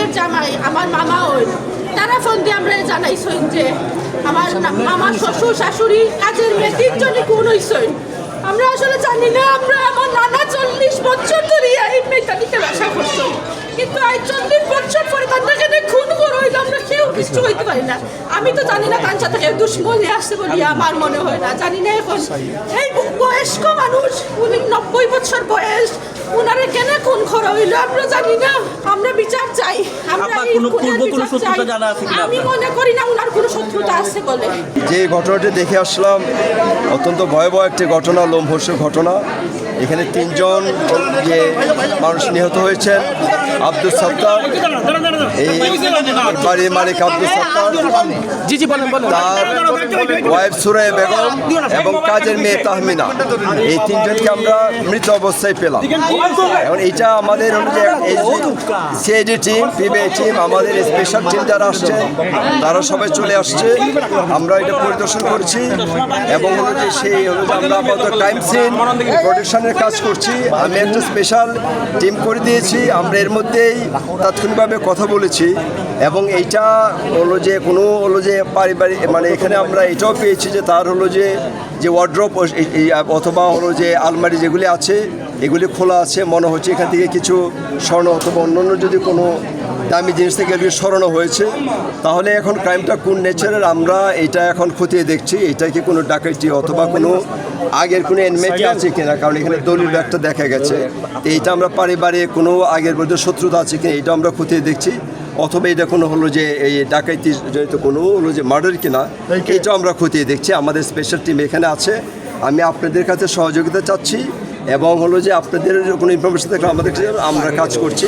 মেয়ের জামাই আমার মামা ওই তারা ফোন দিয়ে আমরা জানাইছেন যে আমার শ্বশুর শাশুড়ি কাজের মেয়ে 3 জনই খুন হয়েছেন। আমরা আসলে জানি না, আমরা আমার নানা 40 বছর ধরে এই মেয়েটাকে আশা করছো, কিন্তু এই 40 বছর পরে তাদেরকে খুন করে হইলে আমরা কেউ কিছু হইতে পারি না। আমি তো জানি না কাঞ্চা থেকে দুশ্মনী আসছে বলি আমার মনে হয় না, জানি না। এখন এই বয়স্ক মানুষ, উনি 90 বছর বয়স, উনারে কেন খুন করা হইলো আমরা জানি না। আমরা বিচার চাই। আমি মনে করি না উনার কোনো শত্রুতা আছে বলে। যে ঘটনাটি দেখে আসলাম অত্যন্ত ভয়াবহ একটি ঘটনা, লোমহর্ষক ঘটনা। এখানে 3 জন যে মানুষ নিহত হয়েছেন। আব্দুল সত্তার, এই বাড়ির মালিক আব্দুল সত্তার, তার ওয়াইফ সুরাইয়া বেগম এবং কাজের মেয়ে তাহমিনা, এই 3 জনকে আমরা মৃত অবস্থায় পেলাম। এখন এইটা আমাদের সিআইডি টিম, পিবিআই টিম, আমাদের স্পেশাল টিম যারা আসছে তারা সবাই চলে আসছে। আমরা এটা পরিদর্শন করছি এবং সেই আমরা আপাতত ক্রাইম সিন প্রোটেকশনের কাজ করছি। আমি একটা স্পেশাল টিম করে দিয়েছি। আমরা এর মধ্যেই তাৎক্ষণিকভাবে কথা বলেছি এবং এইটা হলো যে কোনো হলো যে পারিবারিক মানে এখানে আমরা এটাও পেয়েছি যে তার হলো যে ওয়ার্ড্রোব অথবা হলো যে আলমারি যেগুলি আছে এগুলি খোলা আছে। মনে হচ্ছে এখান থেকে কিছু স্বর্ণ অথবা অন্যান্য যদি কোনো দামি জিনিস থেকে এগুলি সরানো হয়েছে। তাহলে এখন ক্রাইমটা কোন নেচারের আমরা এটা এখন খতিয়ে দেখছি। এটা কি কোনো ডাকাইতি অথবা কোনো আগের কোনো এনমেটি আছে কিনা, কারণ এখানে দলিল একটা দেখা গেছে। তো এইটা আমরা পারিবারিক কোনো আগের মধ্যে শত্রুতা আছে কিনা এটা আমরা খতিয়ে দেখছি, অথবা এটা কোনো হলো যে এই ডাকাইতি জড়িত কোনো হলো যে মার্ডার কিনা এটা আমরা খতিয়ে দেখছি। আমাদের স্পেশাল টিম এখানে আছে। আমি আপনাদের কাছে সহযোগিতা চাচ্ছি এবং হলো যে আপনাদের কোনো ইনফরমেশন থাকলে আমাদের আমরা কাজ করছি।